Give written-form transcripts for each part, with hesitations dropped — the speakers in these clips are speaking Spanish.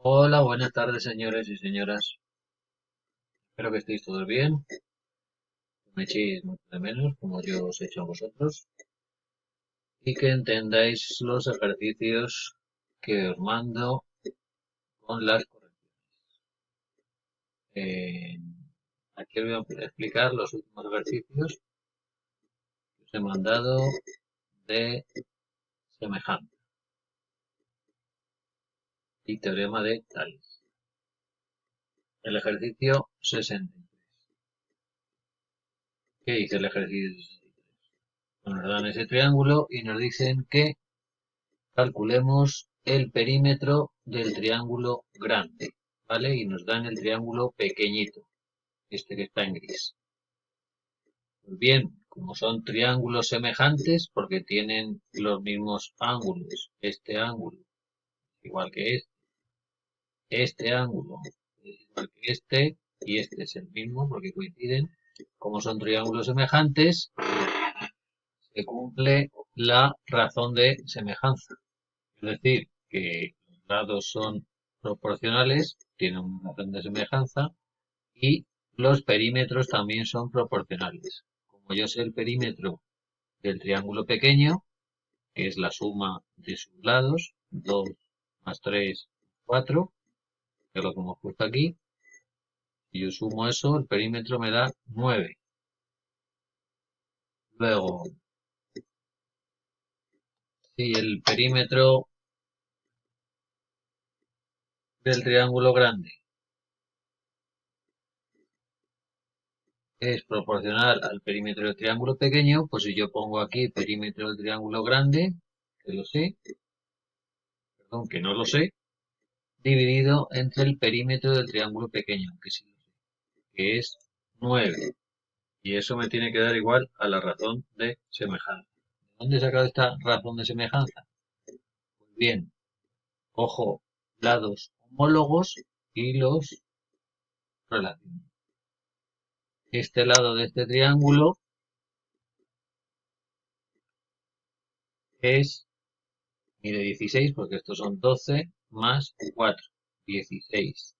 Hola, buenas tardes, señores y señoras. Espero que estéis todos bien, que me echéis mucho de menos, como yo os echo a vosotros, y que entendáis los ejercicios que os mando con las correcciones. Eh, Aquí os voy a explicar los últimos ejercicios que os he mandado de semejanza y teorema de Tales. El ejercicio 63. ¿Qué dice el ejercicio 63? Bueno, nos dan ese triángulo y nos dicen que calculemos el perímetro del triángulo grande, ¿vale? Y nos dan el triángulo pequeñito, este que está en gris. Pues bien, como son triángulos semejantes, porque tienen los mismos ángulos, este ángulo igual que este ángulo es igual que y este es el mismo porque coinciden, como son triángulos semejantes, se cumple la razón de semejanza. Es decir, que los lados son proporcionales, tienen una razón de semejanza, y los perímetros también son proporcionales. Como yo sé el perímetro del triángulo pequeño, que es la suma de sus lados, 2 más 3, 4, que es lo que hemos puesto aquí, si yo sumo eso, el perímetro me da 9. Luego, si el perímetro del triángulo grande es proporcional al perímetro del triángulo pequeño, pues si yo pongo aquí perímetro del triángulo grande, que lo sé, perdón, que no lo sé, dividido entre el perímetro del triángulo pequeño, que sí lo sé, que es 9. Y eso me tiene que dar igual a la razón de semejanza. ¿De dónde he sacado esta razón de semejanza? Pues bien, cojo lados homólogos y los relaciono. Este lado de este triángulo es mide 16, porque estos son 12 más 4, 16.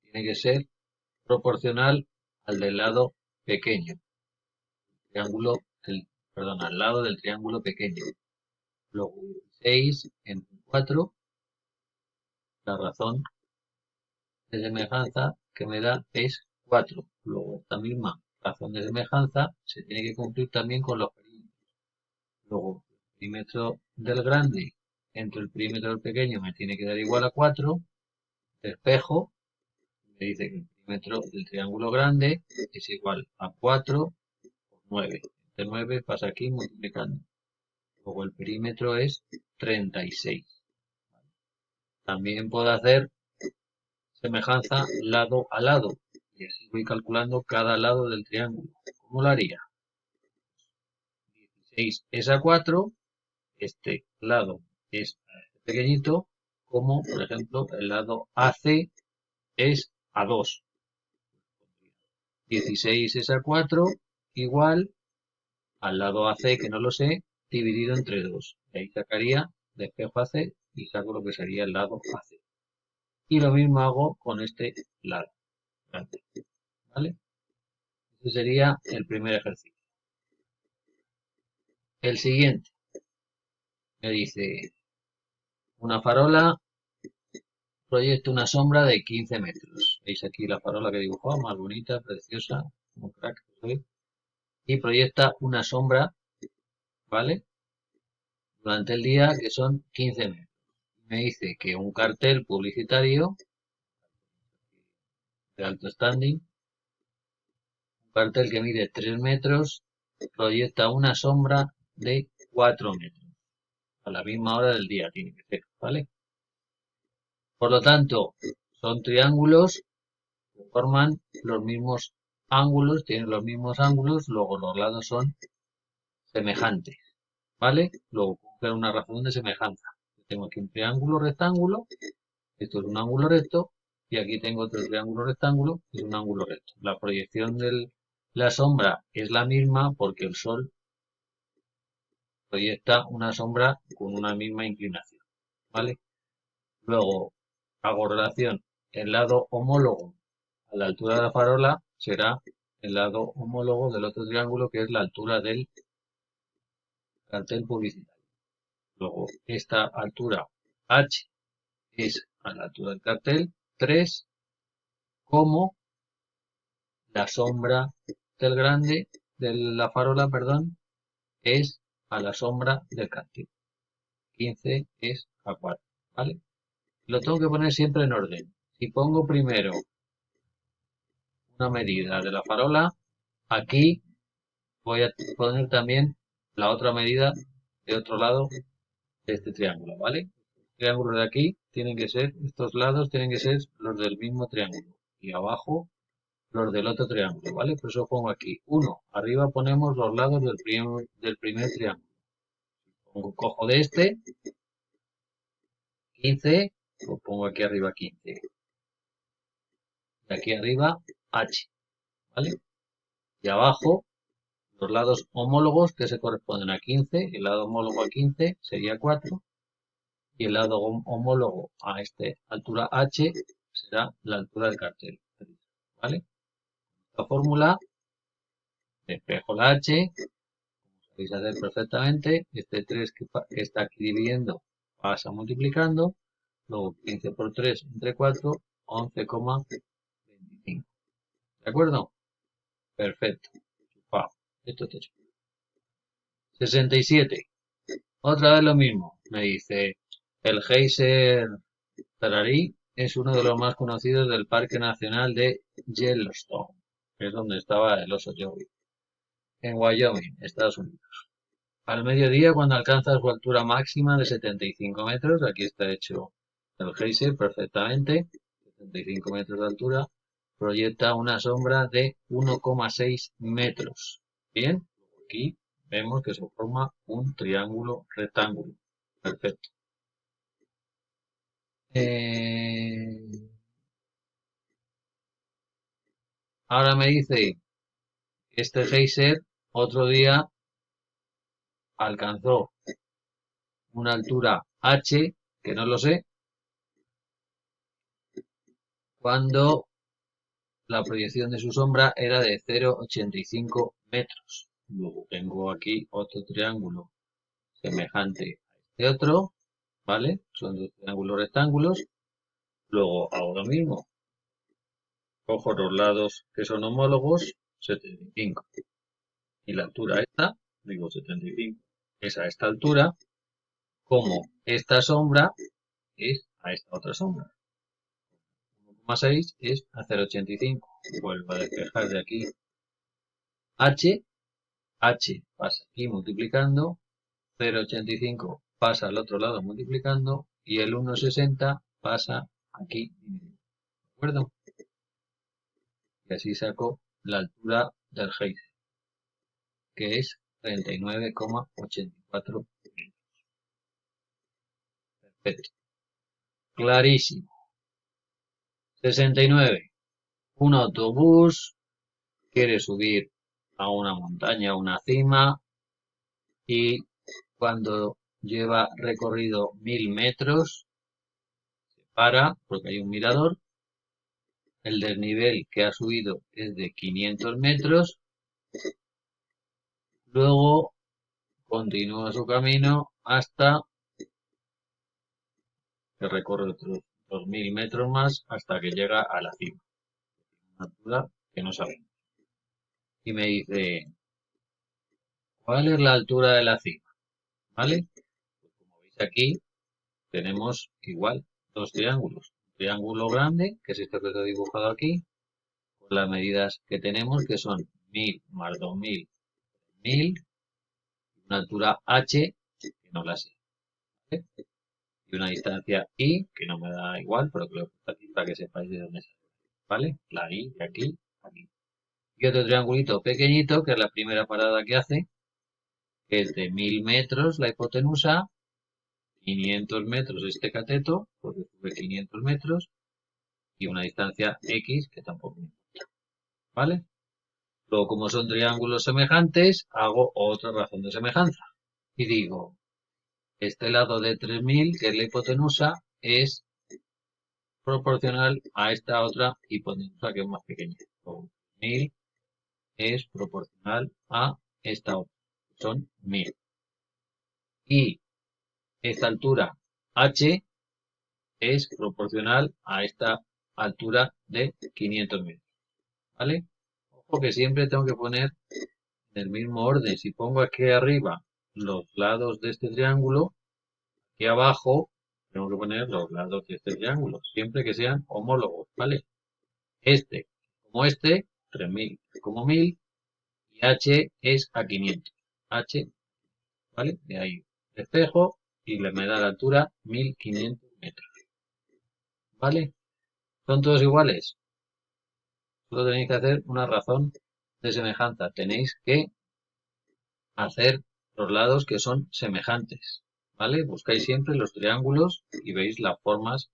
Tiene que ser proporcional al del lado pequeño, triángulo, perdón, al lado del triángulo pequeño. Luego 16 entre 4, la razón de semejanza que me da es 4. Luego esta misma razón de semejanza se tiene que cumplir también con los perímetros. Luego el perímetro del grande entre el perímetro del pequeño me tiene que dar igual a 4. Despejo, me dice que el perímetro del triángulo grande es igual a 4 por 9. Este 9 pasa aquí multiplicando. Luego el perímetro es 36. También puedo hacer semejanza lado a lado. Y así voy calculando cada lado del triángulo. ¿Cómo lo haría? 16 es a 4. Este lado es pequeñito. Como, por ejemplo, el lado AC es a 2. 16 es a 4 igual al lado AC, que no lo sé, dividido entre 2. Y ahí sacaría, despejo AC y saco lo que sería el lado AC. Y lo mismo hago con este lado. ¿Vale? Ese sería el primer ejercicio. El siguiente me dice, una farola proyecta una sombra de 15 metros. Veis aquí la farola que he dibujado, más bonita, preciosa, como crack que soy. Y proyecta una sombra, ¿vale? Durante el día que son 15 metros. Me dice que un cartel publicitario de alto standing, un cartel que mide 3 metros, proyecta una sombra de 4 metros. A la misma hora del día tiene que ser, ¿vale? Por lo tanto, son triángulos que forman los mismos ángulos, tienen los mismos ángulos, luego los lados son semejantes, ¿vale? Luego cumplen una razón de semejanza. Tengo aquí un triángulo rectángulo, esto es un ángulo recto, y aquí tengo otro triángulo rectángulo, que es un ángulo recto. La proyección de la sombra es la misma porque el sol proyecta una sombra con una misma inclinación, ¿vale? Luego, hago relación, el lado homólogo a la altura de la farola será el lado homólogo del otro triángulo, que es la altura del cartel publicitario. Luego, esta altura H es a la altura del cartel, 3, como la sombra del grande, de la farola, perdón, es a la sombra del cartel. 15 es a 4, ¿vale? Lo tengo que poner siempre en orden. Si pongo primero una medida de la farola, aquí voy a poner también la otra medida de otro lado de este triángulo, ¿vale? Los triángulos de aquí tienen que ser, estos lados tienen que ser los del mismo triángulo. Y abajo los del otro triángulo, ¿vale? Por eso pongo aquí 1. Arriba ponemos los lados del primer triángulo. Cojo de este, 15, lo pongo aquí arriba 15. Y aquí arriba H, ¿vale? Y abajo los lados homólogos que se corresponden a 15, el lado homólogo a 15 sería 4, y el lado homólogo a esta altura H será la altura del cartel, ¿vale? La fórmula, despejo la H, como sabéis hacer perfectamente, este 3 que está aquí dividiendo pasa multiplicando, luego 15 por 3 entre 4, 11,25. ¿De acuerdo? Perfecto. Esto está hecho. 67. Otra vez lo mismo. Me dice, el geyser Tararí es uno de los más conocidos del Parque Nacional de Yellowstone, que es donde estaba el oso Yogi, en Wyoming, Estados Unidos. Al mediodía, cuando alcanza su altura máxima de 75 metros, aquí está hecho el geyser perfectamente, 75 metros de altura, proyecta una sombra de 1,6 metros. Bien, aquí vemos que se forma un triángulo rectángulo. Perfecto. Ahora me dice que este geyser otro día alcanzó una altura H, que no lo sé, cuando la proyección de su sombra era de 0,85 metros. Luego tengo aquí otro triángulo semejante a este otro, ¿vale? Son dos triángulos rectángulos. Luego hago lo mismo. Cojo los lados que son homólogos, 75. Y la altura esta, digo 75, es a esta altura, como esta sombra es a esta otra sombra. 1,6 es a 0,85. Vuelvo a despejar de aquí H. H pasa aquí multiplicando. 0,85 pasa al otro lado multiplicando. Y el 1,60 pasa aquí. ¿De acuerdo? Y así saco la altura del geyser, que es 39,84 metros. Perfecto. Clarísimo. 69. Un autobús quiere subir a una montaña, a una cima, y cuando lleva recorrido 1000 metros, se para porque hay un mirador. El desnivel que ha subido es de 500 metros. Luego continúa su camino hasta que recorre otros 2000 metros más hasta que llega a la cima. Una altura que no sabemos. Y me dice, ¿cuál es la altura de la cima? ¿Vale? Pues como veis aquí, tenemos igual dos triángulos. Un triángulo grande, que es este que he dibujado aquí, con las medidas que tenemos, que son 1000 más 2000, 1000, una altura h, que no la sé, ¿vale? Y una distancia i, que no me da igual, pero que lo he puesto aquí para que sepáis de dónde sale, ¿vale? La i de aquí, aquí. Y otro triangulito pequeñito, que es la primera parada que hace, que es de 1000 metros la hipotenusa, 500 metros este cateto, porque sube 500 metros, y una distancia x que tampoco me importa, ¿vale? Luego, como son triángulos semejantes, hago otra razón de semejanza. Y digo, este lado de 3000, que es la hipotenusa, es proporcional a esta otra hipotenusa que es más pequeña. 1000 es proporcional a esta otra, son 1000. Y esta altura h es proporcional a esta altura de 500 metros. ¿Vale? Ojo que siempre tengo que poner en el mismo orden. Si pongo aquí arriba los lados de este triángulo, aquí abajo tengo que poner los lados de este triángulo, siempre que sean homólogos, ¿vale? Este, como este, 3000 como 1000, y h es a 500. H, ¿vale? De ahí despejo y me da la altura 1500 metros. ¿Vale? ¿Son todos iguales? Solo tenéis que hacer una razón de semejanza. Tenéis que hacer los lados que son semejantes. ¿Vale? Buscáis siempre los triángulos y veis las formas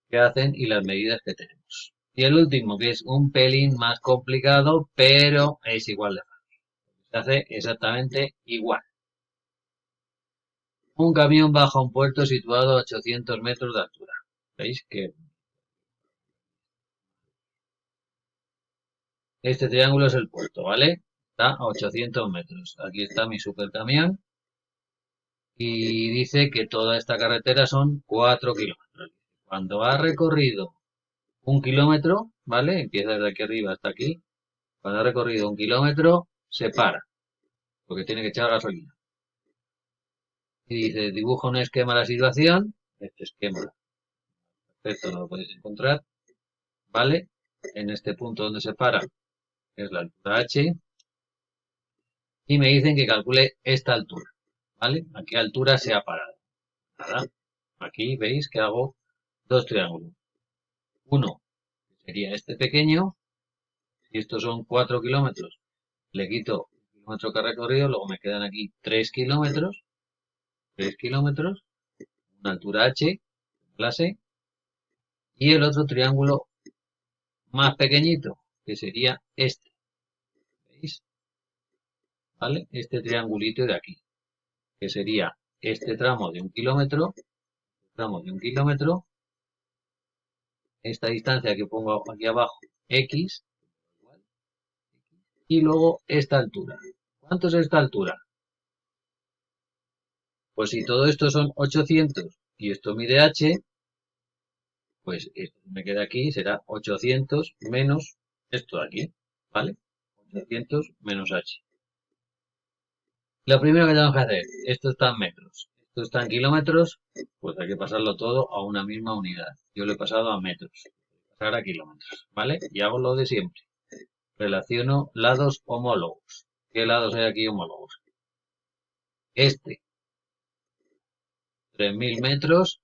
que hacen y las medidas que tenemos. Y el último, que es un pelín más complicado, pero es igual de fácil. Se hace exactamente igual. Un camión baja a un puerto situado a 800 metros de altura. ¿Veis que este triángulo es el puerto, ¿vale? Está a 800 metros. Aquí está mi supercamión. Y dice que toda esta carretera son 4 kilómetros. Cuando ha recorrido 1 kilómetro, ¿vale? Empieza desde aquí arriba hasta aquí. Cuando ha recorrido 1 kilómetro, se para, porque tiene que echar gasolina. Y dice, dibuja un esquema de la situación. Este esquema, perfecto, no lo podéis encontrar, ¿vale? En este punto donde se para, que es la altura h, y me dicen que calcule esta altura, ¿vale? ¿A qué altura se ha parado? Nada. Aquí veis que hago dos triángulos. Uno, que sería este pequeño, si estos son 4 kilómetros, le quito el kilómetro que ha recorrido, luego me quedan aquí 3 kilómetros, una altura h, clase, y el otro triángulo más pequeñito, que sería este, ¿veis? ¿Vale? Este triangulito de aquí, que sería este tramo de 1 kilómetro, esta distancia que pongo aquí abajo, x, y luego esta altura. ¿Cuánto es esta altura? Pues si todo esto son 800 y esto mide h, pues esto que me queda aquí será 800 menos esto de aquí, ¿vale? 800 menos h. Lo primero que tenemos que hacer, esto está en metros, esto está en kilómetros, pues hay que pasarlo todo a una misma unidad. Yo lo he pasado a metros, pasar a kilómetros, ¿vale? Y hago lo de siempre. Relaciono lados homólogos. ¿Qué lados hay aquí homólogos? Este, 3000 metros,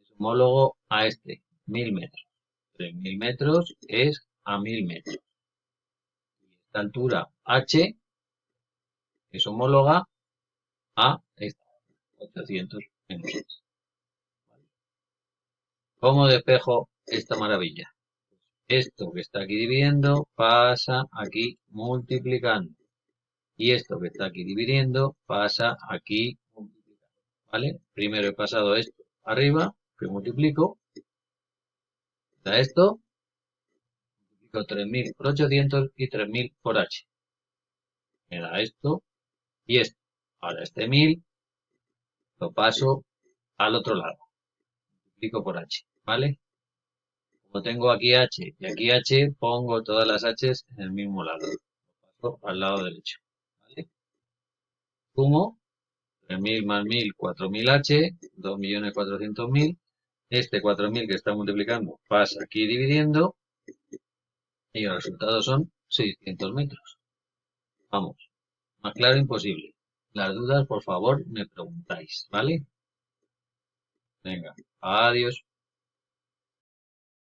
es homólogo a este, 1000 metros. 3000 metros es a 1000 metros. Esta altura h es homóloga a esta, 800 menos h. ¿Cómo despejo esta maravilla? Esto que está aquí dividiendo pasa aquí multiplicando. Y esto que está aquí dividiendo pasa aquí multiplicando. ¿Vale? Primero he pasado esto arriba, que multiplico. Da esto, multiplico 3000 por 800 y 3000 por h. Me da esto y esto. Ahora este 1000 lo paso al otro lado. Multiplico por h. ¿Vale? Como tengo aquí h y aquí h, pongo todas las h's en el mismo lado. Lo paso al lado derecho. ¿Vale? Sumo 3000 más 1000, 4000h, 2.400.000. Este 4000 que está multiplicando pasa aquí dividiendo y el resultado son 600 metros. Vamos, más claro imposible. Las dudas, por favor, me preguntáis, ¿vale? Venga, adiós.